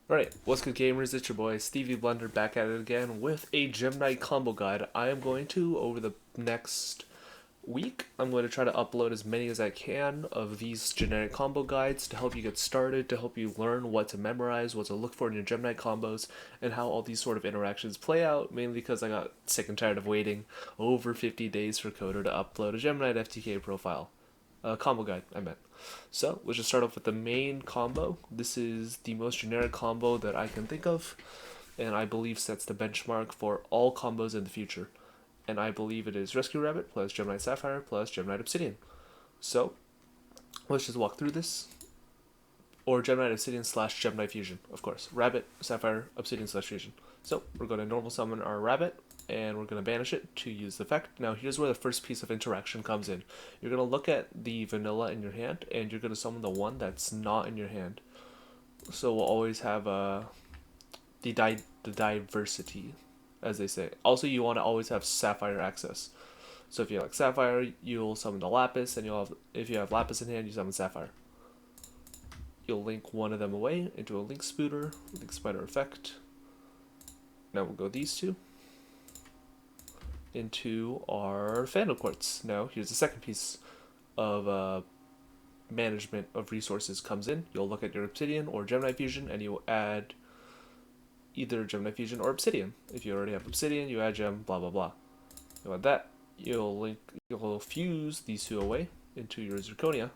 Alright, what's good gamers? It's your boy Stevie Blunder back at it again with a Gem Knight combo guide. I am going to, over the next week, I'm going to try to upload as many as I can of these generic combo guides to help you get started, to help you learn what to memorize, what to look for in your Gem Knight combos, and how all these sort of interactions play out, mainly because I got sick and tired of waiting over 50 days for Coder to upload a Gem Knight FTK profile. Combo guide, I meant. So let's just start off with the main combo. This is the most generic combo that I can think of, and I believe sets the benchmark for all combos in the future. And I believe it is Rescue Rabbit plus Gem Knight Sapphire plus Gem Knight Obsidian. So let's just walk through this. Or Gem Knight Obsidian slash Gem Knight Fusion, of course. Rabbit, Sapphire, Obsidian slash Fusion. So we're going to normal summon our Rabbit, and we're going to banish it to use the effect. Now here's where the first piece of interaction comes in. You're going to look at the vanilla in your hand, and you're going to summon the one that's not in your hand. So we'll always have the diversity, as they say. Also, you want to always have Sapphire access. So if you have like Sapphire, you'll summon the Lapis, and if you have Lapis in hand, you summon Sapphire. You'll link one of them away into a link spooter, link spider effect. Now we'll go these two into our Phantom Quartz. Now here's the second piece of management of resources comes in. You'll look at your Obsidian or Gem Knight Fusion, and you'll add either Gem Knight Fusion or Obsidian. If you already have Obsidian, you add Gem, blah blah blah. You want that? You'll fuse these two away into your Zirconia,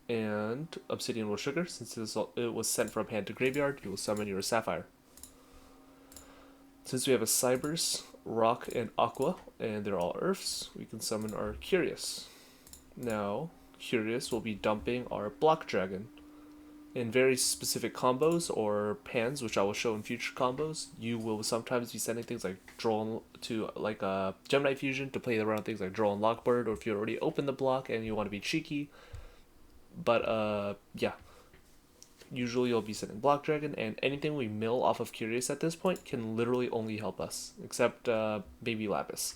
and Obsidian will trigger. Since it was sent from hand to graveyard, you will summon your Sapphire. Since we have a Cybers, Rock, and Aqua, and they're all Earths, we can summon our Curious. Now, Curious will be dumping our Block Dragon. In very specific combos or pans, which I will show in future combos, you will sometimes be sending things like Droll to like Gem Knight Fusion to play around things like Droll and Lockbird, or if you already opened the block and you want to be cheeky. But yeah, usually you'll be sending Block Dragon, and anything we mill off of Curious at this point can literally only help us, except Baby Lapis.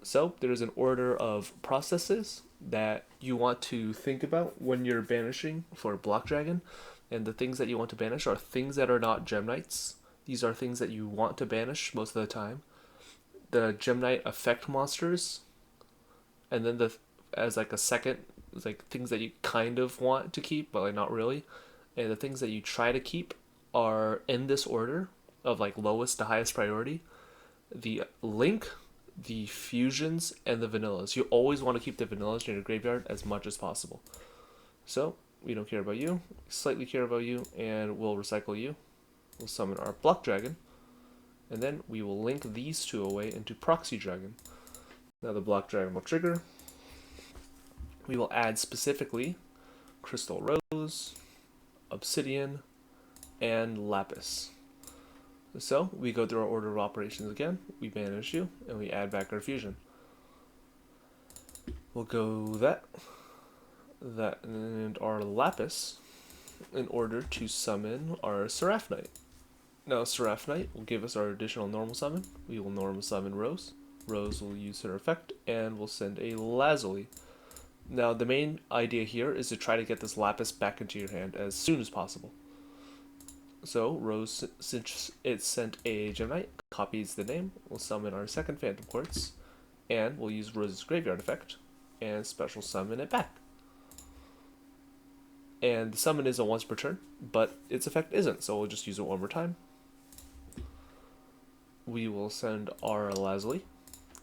So there's an order of processes that you want to think about when you're banishing for Block Dragon, and the things that you want to banish are things that are not Gem Knights. These are things that you want to banish most of the time. The Gem Knight effect monsters, and then as like a second, like things that you kind of want to keep but like not really, and the things that you try to keep are in this order of like lowest to highest priority: the link, the fusions, and the vanillas. You always want to keep the vanillas in your graveyard as much as possible. So we don't care about you, slightly care about you, and we'll recycle you. We'll summon our Block Dragon, and then we will link these two away into Proxy Dragon. Now the Block Dragon will trigger. We will add specifically Crystal Rose, Obsidian, and Lapis. So we go through our order of operations again. We banish you, and we add back our fusion. We'll go that, and our Lapis in order to summon our Seraph Knight. Now Seraph Knight will give us our additional normal summon. We will normal summon Rose. Rose will use her effect, and we'll send a Lazuli. Now the main idea here is to try to get this Lapis back into your hand as soon as possible. So Rose, since it sent a Gem Knight, copies the name, we'll summon our second Phantom Quartz, and we'll use Rose's Graveyard effect, and special summon it back. And the summon is a once per turn, but its effect isn't, so we'll just use it one more time. We will send our Lazuli.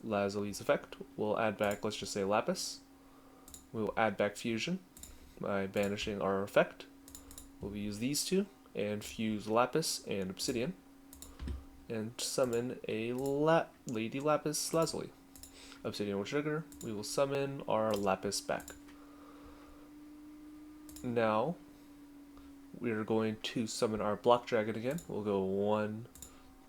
Lazuli's effect, we'll add back, let's just say Lapis. We will add back Fusion by banishing our effect. We'll use these two and fuse Lapis and Obsidian, and summon a Lady Lapis Lazuli. Obsidian will trigger. We will summon our Lapis back. Now we're going to summon our Block Dragon again. We'll go 1,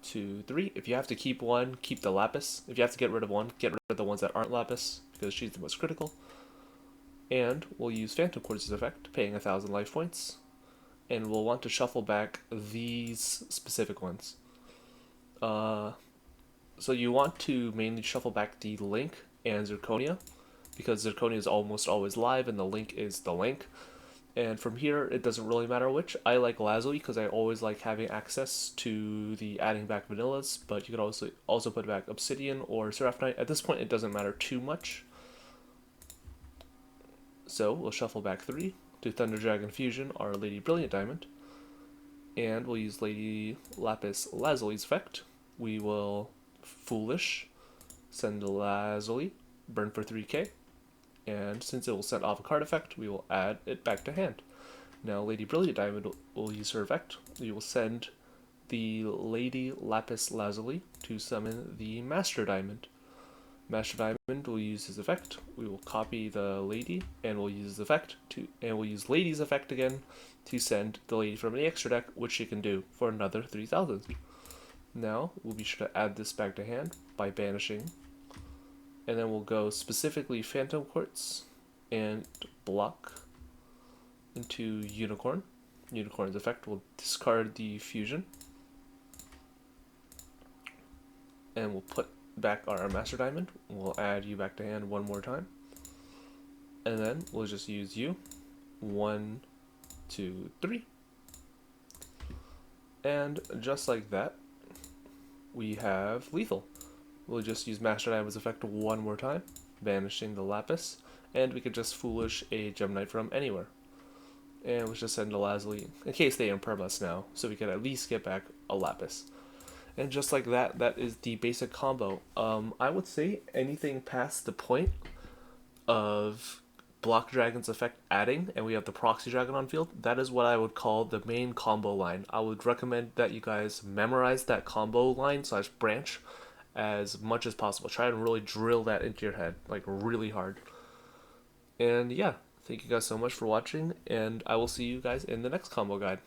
2, 3. If you have to keep one, keep the Lapis. If you have to get rid of one, get rid of the ones that aren't Lapis, because she's the most critical. And we'll use Phantom Quartz's effect, paying 1,000 life points. And we'll want to shuffle back these specific ones. So you want to mainly shuffle back the Link and Zirconia, because Zirconia is almost always live and the Link is the Link. And from here, it doesn't really matter which. I like Lazuli because I always like having access to the adding back vanillas, but you could also put back Obsidian or Seraphite. At this point, it doesn't matter too much. So we'll shuffle back 3 to Thunder Dragon Fusion our Lady Brilliant Diamond. And we'll use Lady Lapis Lazuli's effect. We will Foolish, send Lazuli, burn for 3k. And since it will send off a card effect, we will add it back to hand. Now Lady Brilliant Diamond will use her effect. We will send the Lady Lapis Lazuli to summon the Master Diamond. Master Diamond will use his effect. We will copy the lady and we'll use his effect we'll use Lady's effect again to send the lady from the extra deck, which she can do for another 3,000. Now we'll be sure to add this back to hand by banishing, and then we'll go specifically Phantom Quartz and block into Unicorn. Unicorn's effect will discard the fusion, and we'll put back our Master Diamond. We'll add you back to hand one more time, and then we'll just use you. 1, 2, 3, and just like that, we have lethal. We'll just use Master Diamond's effect one more time, banishing the Lapis, and we could just Foolish a Gem Knight from anywhere. And we'll just send a Lazuli, in case they imperm us now, so we can at least get back a Lapis. And just like that, that is the basic combo. I would say anything past the point of Block Dragon's effect adding, and we have the Proxy Dragon on field, that is what I would call the main combo line. I would recommend that you guys memorize that combo line / branch as much as possible. Try and really drill that into your head, like really hard. And yeah, thank you guys so much for watching, and I will see you guys in the next combo guide.